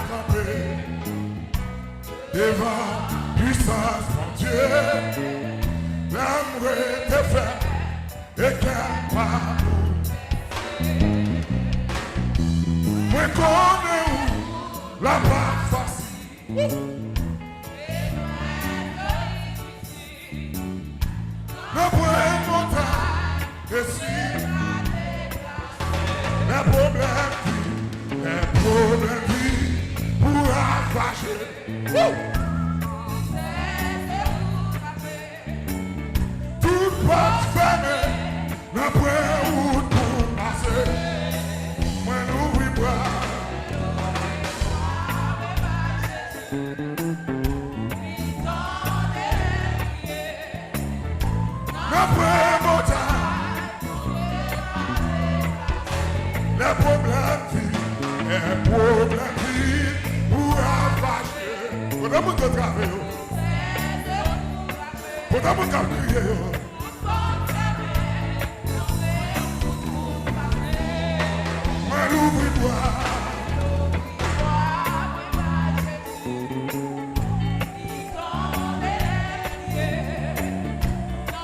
camper devant puissance mon Dieu. L'amour est fait et capable. Moi connais où la part facile. Le point montagne et si les problèmes qui pour affacher. Toute porte fermée, le point où tout passer. Moi n'oublie pas. Les problèmes pour affacher. Pendant que tu travailles, pendant que tu crier, moi l'ouvre-toi.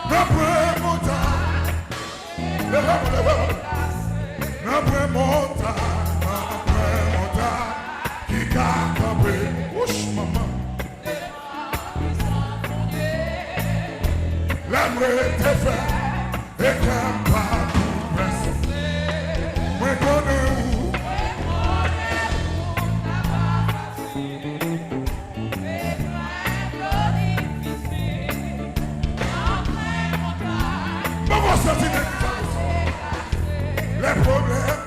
Après montagne, après montagne, qui a campé, ouch maman. L'amour était fait et capable de rester. Moi connais où. Les problèmes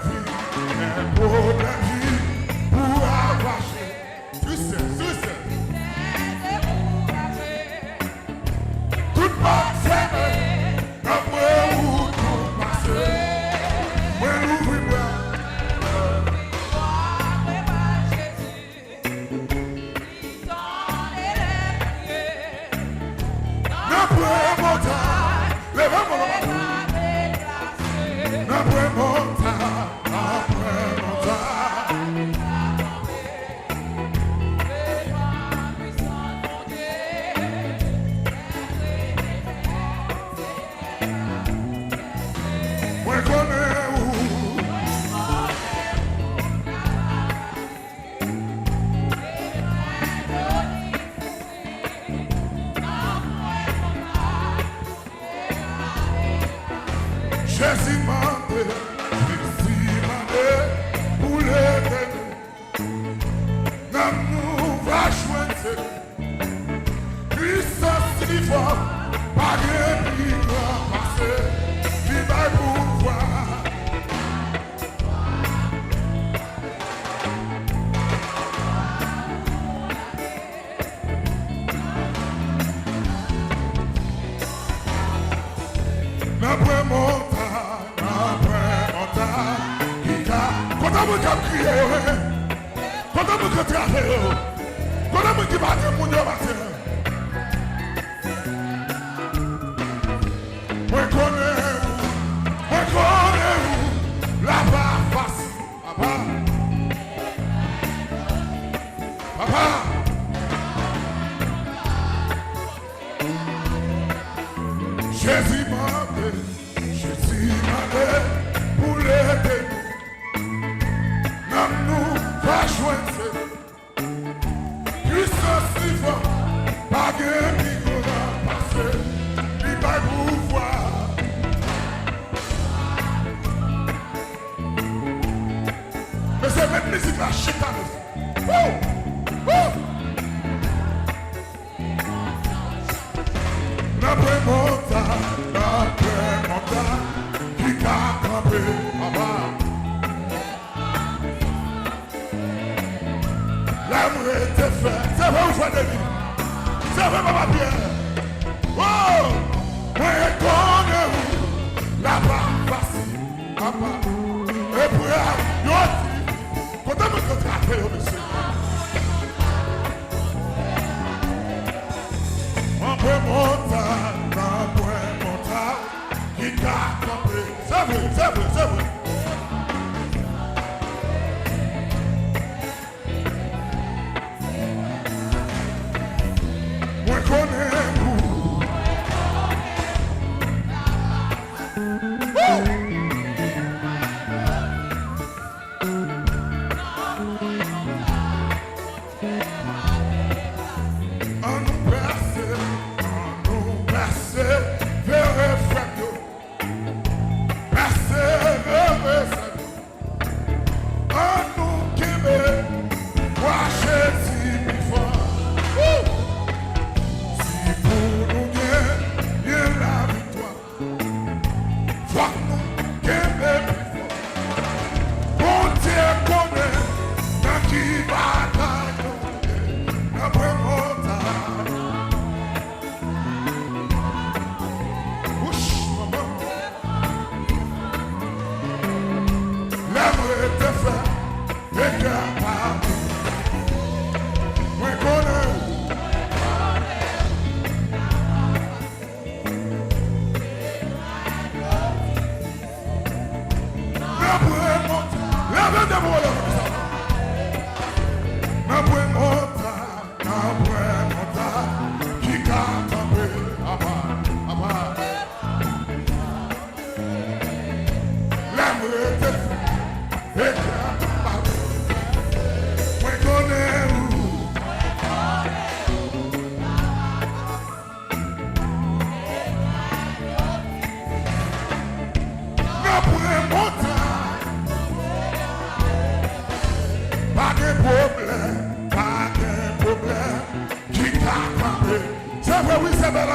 pour arracher. Tu sais. Toute porte fermée, après où tout passer. Moi l'ouvre-moi. Après montagne, lève-moi. Après montagne. Jésus m'a demandé pour l'éternel. Nous va choisir. Puissance si fort, pas de qui va passer, qui va pouvoir. Après montagne, quand on me crier, quand on me travailler, quand on me dit battre mon Dieu battre. Moi connais où, là-bas facile, papa. Jésus m'a demandé pour l'éternel. Nous va choisir. Puissance si fort, pas de qui va passer, qui va pouvoir. Mais c'est même musique la chicane. Après montagne, qui a campé, papa. L'amour était fait. C'est vrai ou pas de vie? C'est vrai, papa Pierre. Oh! Moi, je connais où la part facile, papa. Et puis, yo, quand on me contracte, monsieur. Après montagne, qui a campé. C'est vrai.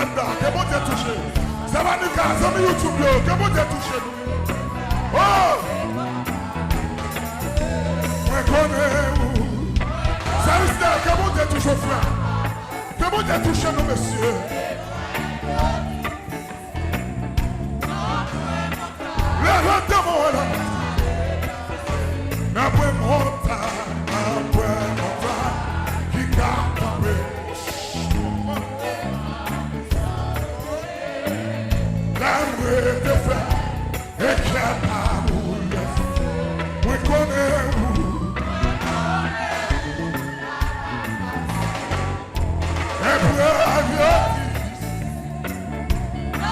Yolanda, que bon Dieu touché. Ça va nous casser sur YouTube, que bon Dieu touché nous. Oh! Moi connais où. Ça risque que bon Dieu touche au frère. Que bon Dieu touche nous, messieurs. Levantez-moi là. N'après monta, qui capte. L'amour de frère, et qui a pas boulé. Moi connais où. Et pour avion,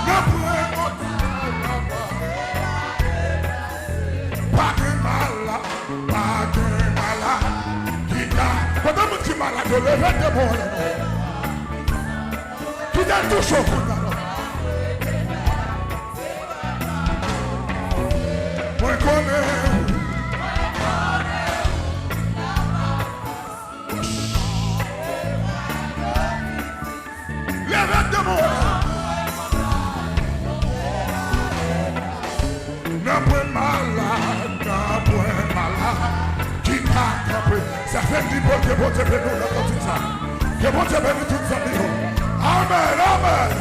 n'après monta, pas de malade, qui capte. Quand on me dit malade, je lève des mots. Qui t'a touché au fond. Moi connais. Lève de moi. N'a point malade, qui t'a capé. Ça fait 10 bonnes que bon Dieu bénisse nous dans tout ça. Que bon Dieu bénisse toute sa vie. Amen, amen.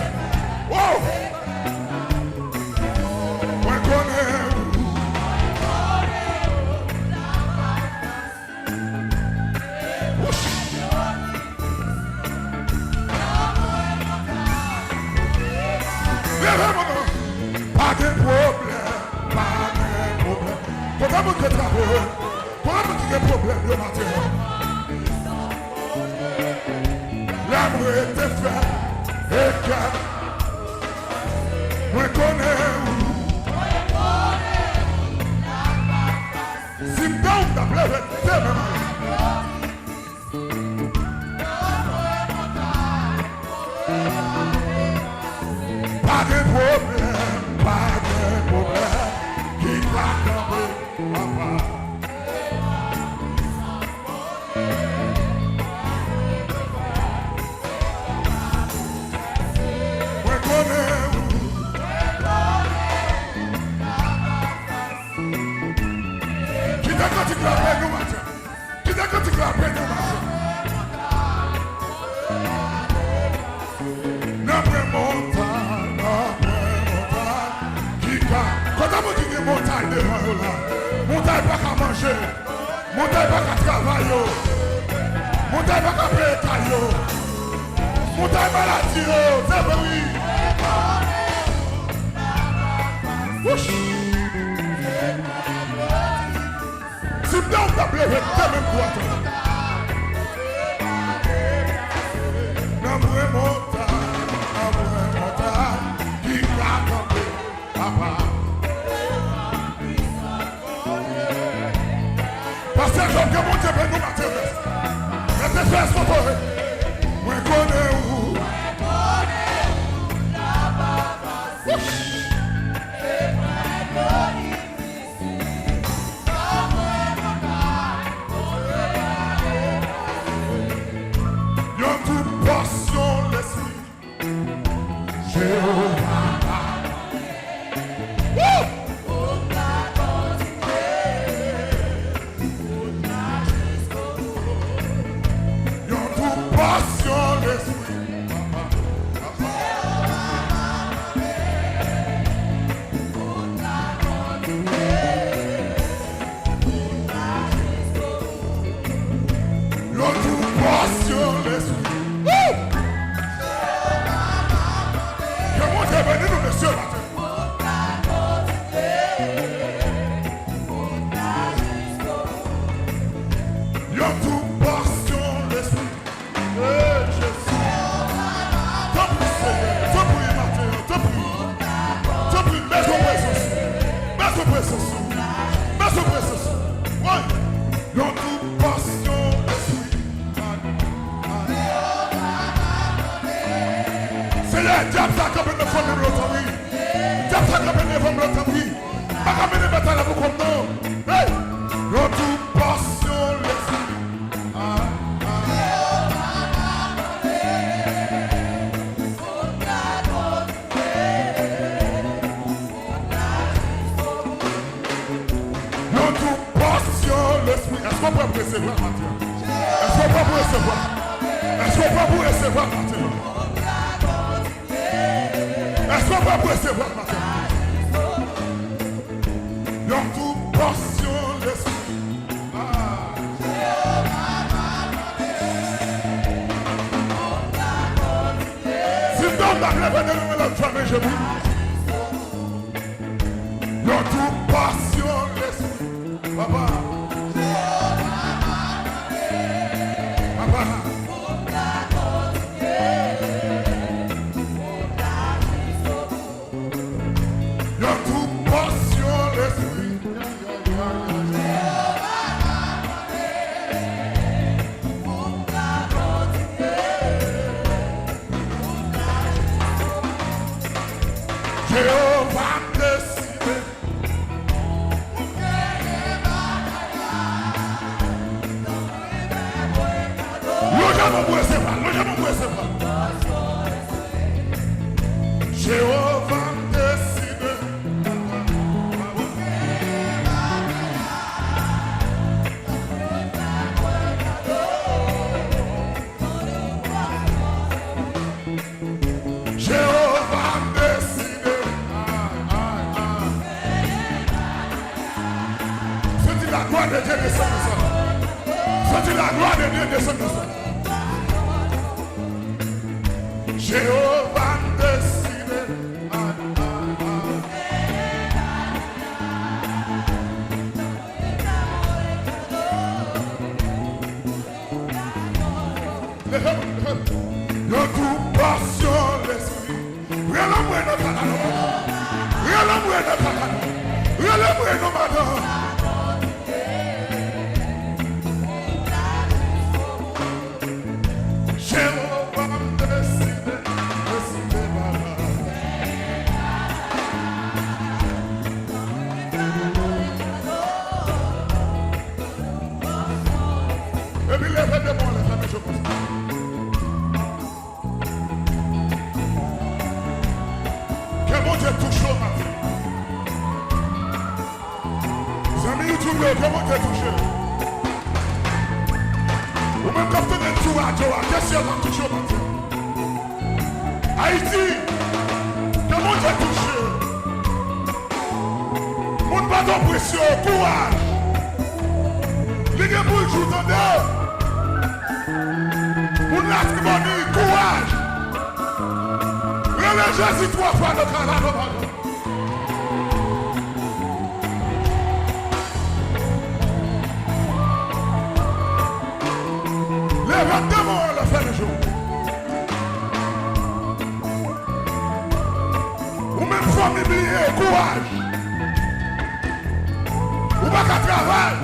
Wow. Moi connais. Pas de problème, pas de problème. Pourquoi vous êtes travaillé? Pourquoi vous avez des problèmes le matin? L'amour est fait et que moi connais où. Si vous t'appelez, c'est même. Pas de problème, qui va tomber, papa. Moi connais où. Qui t'a quand tu clapes nous matin? Qui t'a quand tu clapes nous matin? N'après montagne, quand on dit que montagne devant nous là, montagne pas qu'à manger, montagne pas qu'à travailler, montagne pas qu'à payer caillou, montagne maladie, c'est vrai oui. Si bien on t'a pleuré, t'es même quoi toi. N'après montagne, qui va tomber, papa. Parce que je veux que mon Dieu nous matin. Mais tes frères sont pour eux. Moi connais où. Yon toute portion l'esprit. Jéhovah. qu'on peut recevoir maintenant? Est-ce qu'on peut recevoir? Est-ce qu'on peut recevoir maintenant? Est-ce qu'on peut recevoir maintenant? Dans toute portion l'esprit. Si tu donnes la lèvre de la famille, je vous. Dans toute portion l'esprit. Papa. Papa. Dans toute portion l'esprit. Jéhovah décidé. Jéhovah décidé. Jéhovah décidé. C'est la gloire de Dieu descend de ça. C'est la gloire de Dieu descend de ça. Jéhovah décidé. Dans toute portion l'esprit. Rien la moins de calano. Rien la moins de calano. Rien la moins de madame. Jéhovah décidé. Décidé baba. Et puis les vêtements, les femmes, je pense. Que mon Dieu touche au matin. Les amis YouTube, que mon Dieu touche. Ou même quand tu es tout à Joa, qu'est-ce qu'il y a touché au matin? Haïti, que mon Dieu touche. Mon bâton précieux, courage. Les gars pour le jour de deux. Mon lascimonie, courage. Relève Jésus 3 fois le canard. Lève-toi, la fin du jour. Ou même famille, courage. Ou pas qu'à travail.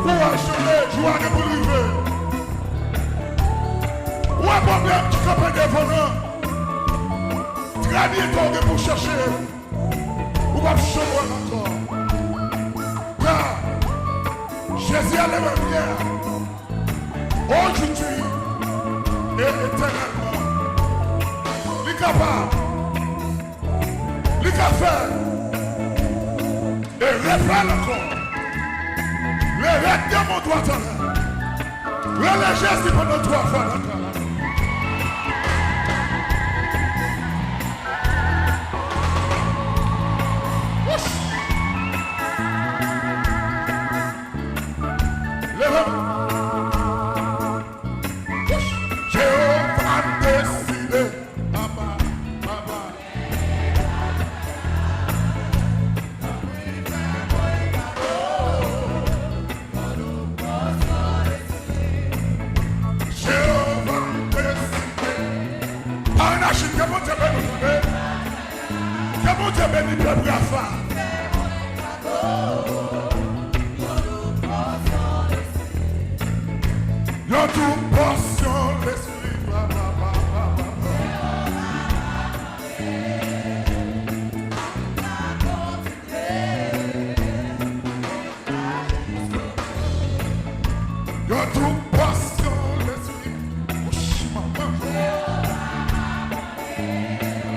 Courage, joie de pour arriver. Ou un problème qui capte des volants. Travailler pour chercher. Ou pas chômer encore. Car Jésus a la lumière. Aujourd'hui et éternellement. Il est capable. Il est capable. Et répète encore. Le reste de mon doigt en l'air. Le geste pendant 3 fois encore. Jéhovah décidé. Papa, papa. Jéhovah décidé. Anachine, que mon Dieu bénisse. Que mon Dieu bénisse le Brafa. Dans toute portion l'esprit, papa, papa, dans toute portion l'esprit.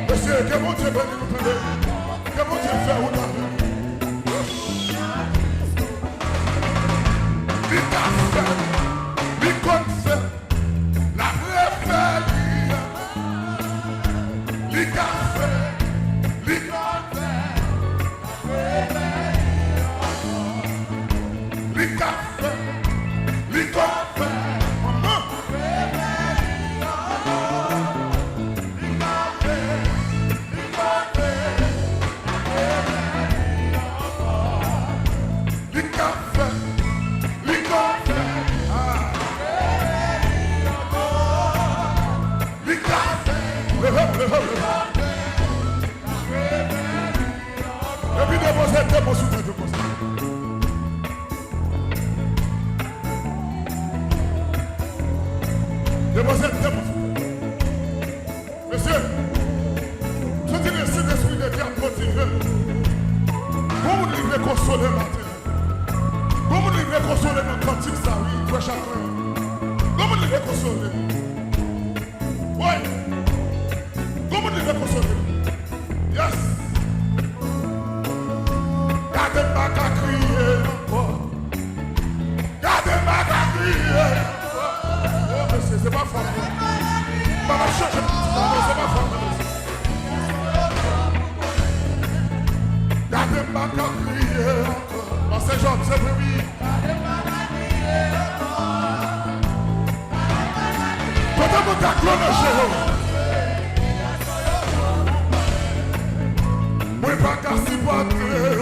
Monsieur, que mon Dieu bénisse nous tous. Que mon Dieu fait ou non. Vite. Déposez. Monsieur, c'est le Saint-Esprit de Dieu a motivé. Comment vous devez consoler matin? Comment vous devez consoler dans le cantique ça, oui, frère chacun? Comment vous devez consoler? Oui. Comment vous devez consoler? Yes. Gardez-moi qu'à crier encore. Gardez-moi qu'à crier. Oh, monsieur, c'est pas fort. Maman, cherche. C'est pas fort. Gardez-moi qu'à crier encore. Oh, c'est Jean, c'est oui. Gardez-moi qu'à crier encore. Quand vous t'acclamez chez vous. Moi, pas qu'à s'y battre encore.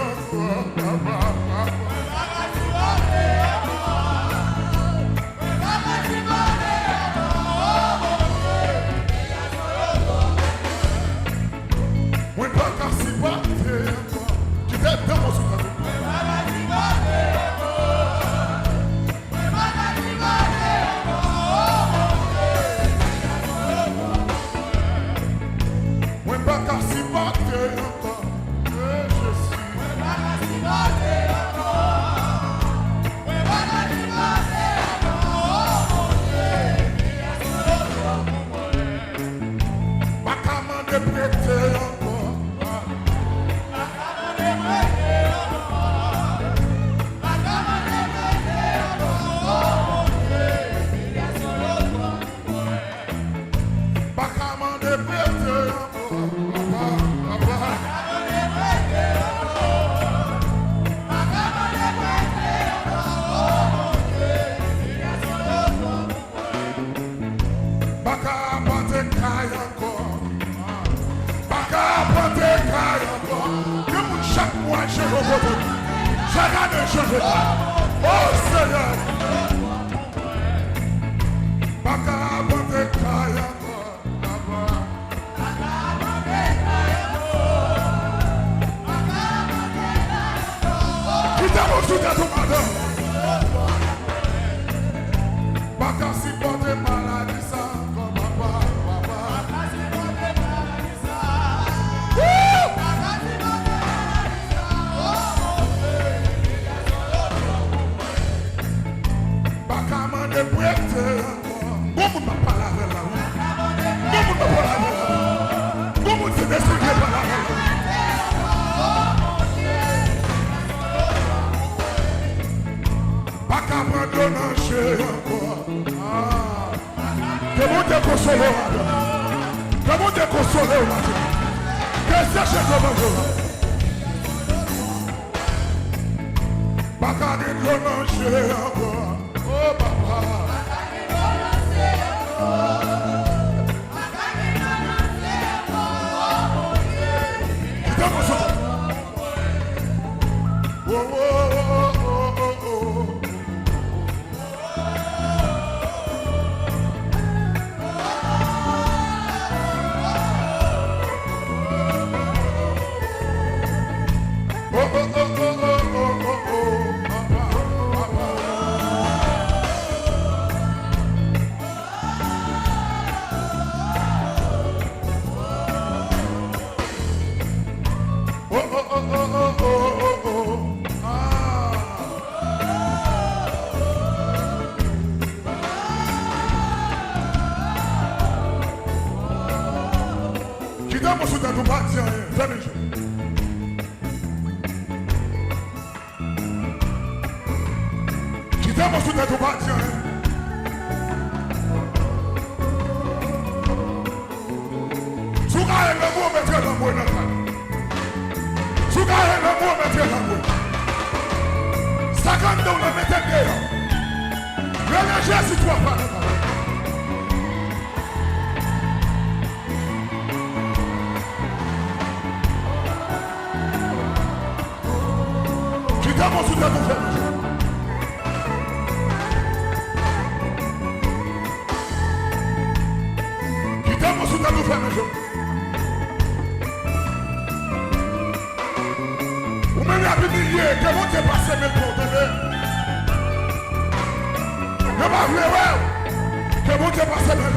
Que bon Dieu passe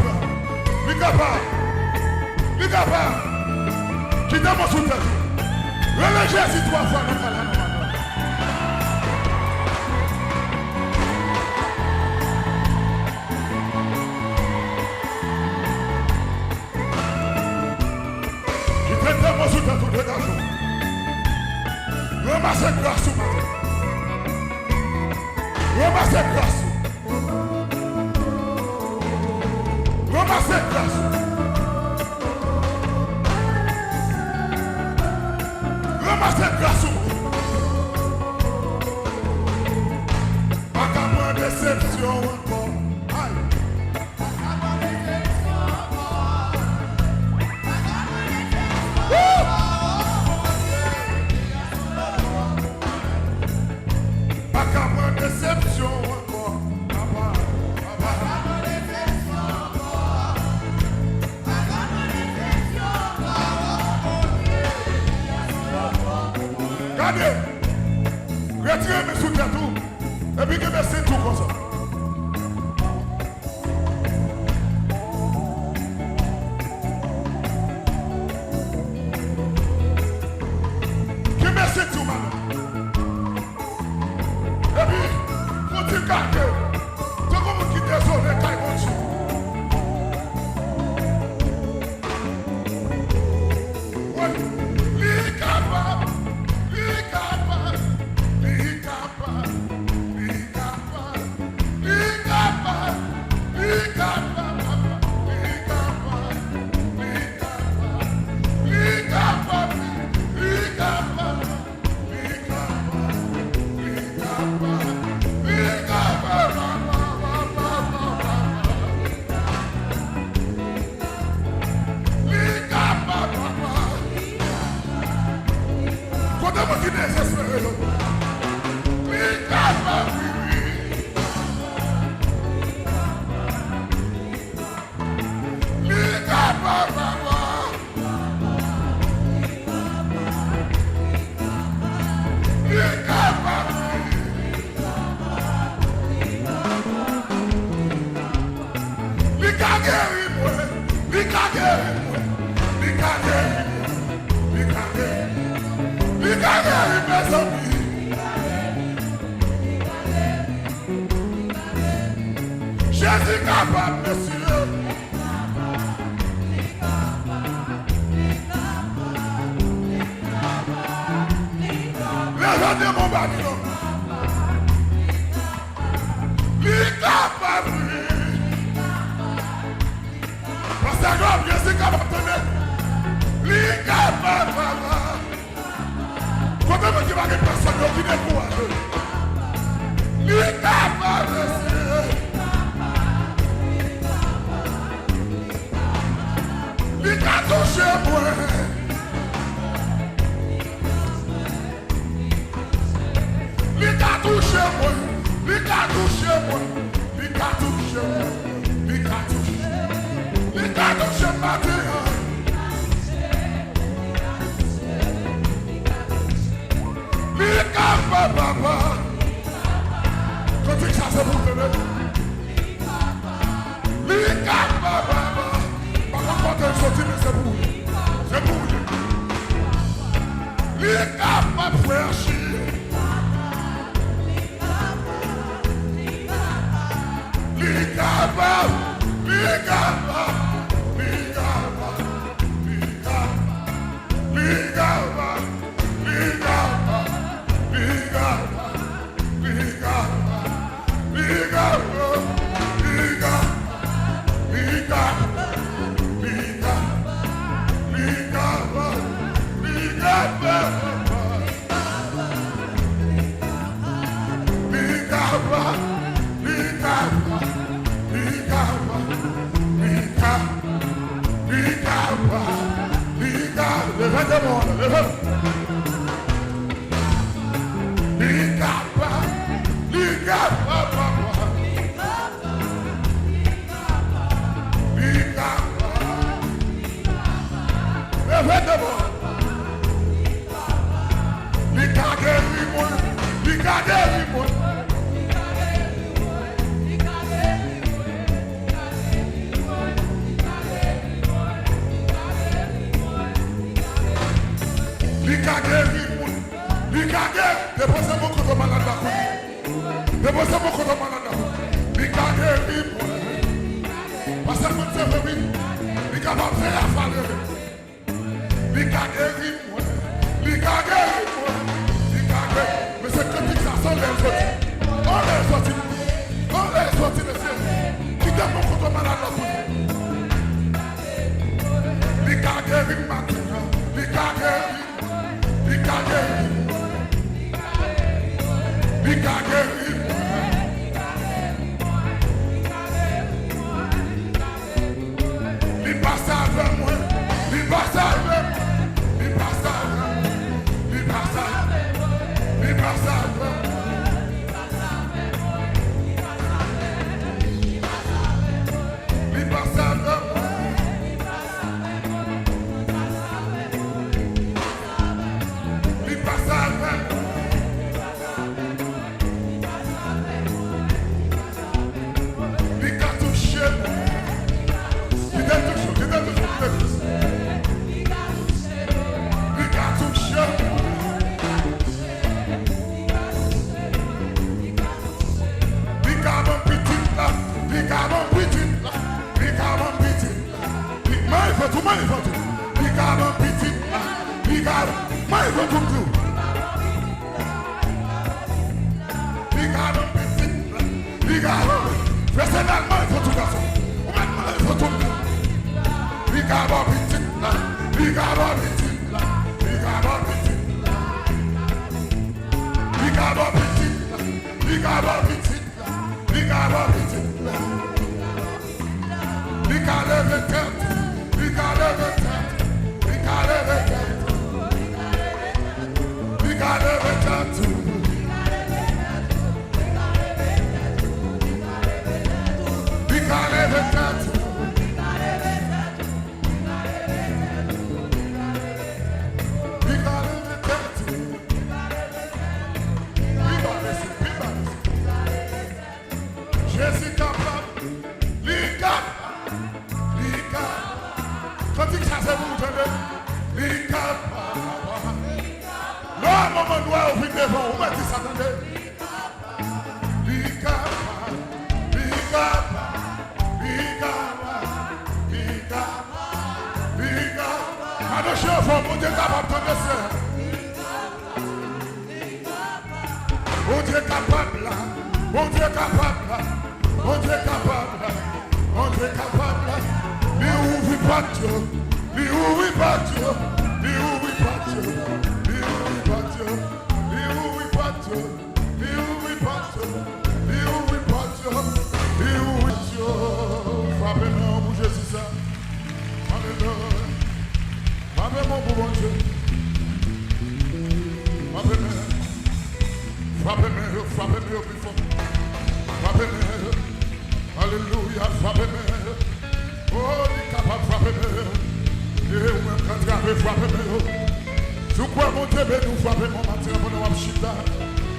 Qui t'a mon soutien. Relégez-y 3 fois dans la Qui t'a mon soutien tout de l'argent. Ramassez grâce au matin. Ramassez grâce. Ramassez grâce. Ramassez grâce. Pas qu'à moins déception encore. Aïe. Pas qu'à moins déception encore. Regardez, retirez mes soutiens tout, et puis que c'est tout comme ça. Que merci tout, madame. Et puis, faut-il garder, c'est comme qui désolé, Taïwanchi. Oui, l'incapable. Jésus capable, monsieur. Regardez mon Babylone. L'incapable. Parce que Jésus capable de tenir. L'incapable. Quand même qu'il va y avoir personne qui n'est pas. L'incapable, monsieur. Il a touché moi. Il a touché moi. Il a touché moi. Il a touché moi. Il a touché. Il a touché ma terre. Il est capable, papa. Quand tu ça c'est pour te lever. Il est capable, papa. Quand elle sortit, c'est pour lui. C'est pour lui. Il est capable de faire chier. Il est capable. Il est capable. Il est capable. Il est capable. Il est capable. Il est capable. Il est capable. Il est capable. Il est capable. Il est capable. Il est capable. déposer mon côté malade. Il a guéri moi. Parce que mon cerveau, il est capable de faire affaire. Il a guéri moi. Il a guéri moi. Il a guéri. Mais c'est que ça sont les autres. On les sortit. On les sortit, monsieur. Il a mon côté malade. Il a guéri maintenant. Il a guéri. Il a guéri. Il a guéri. Il passe avec moi. Il passe avec moi. Il passe avec moi. Il passe avec moi. Il passe avec moi. Il passe avec moi. Il passe avec moi.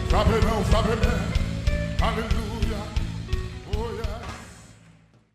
Frappez-moi, frappez-moi. Alléluia.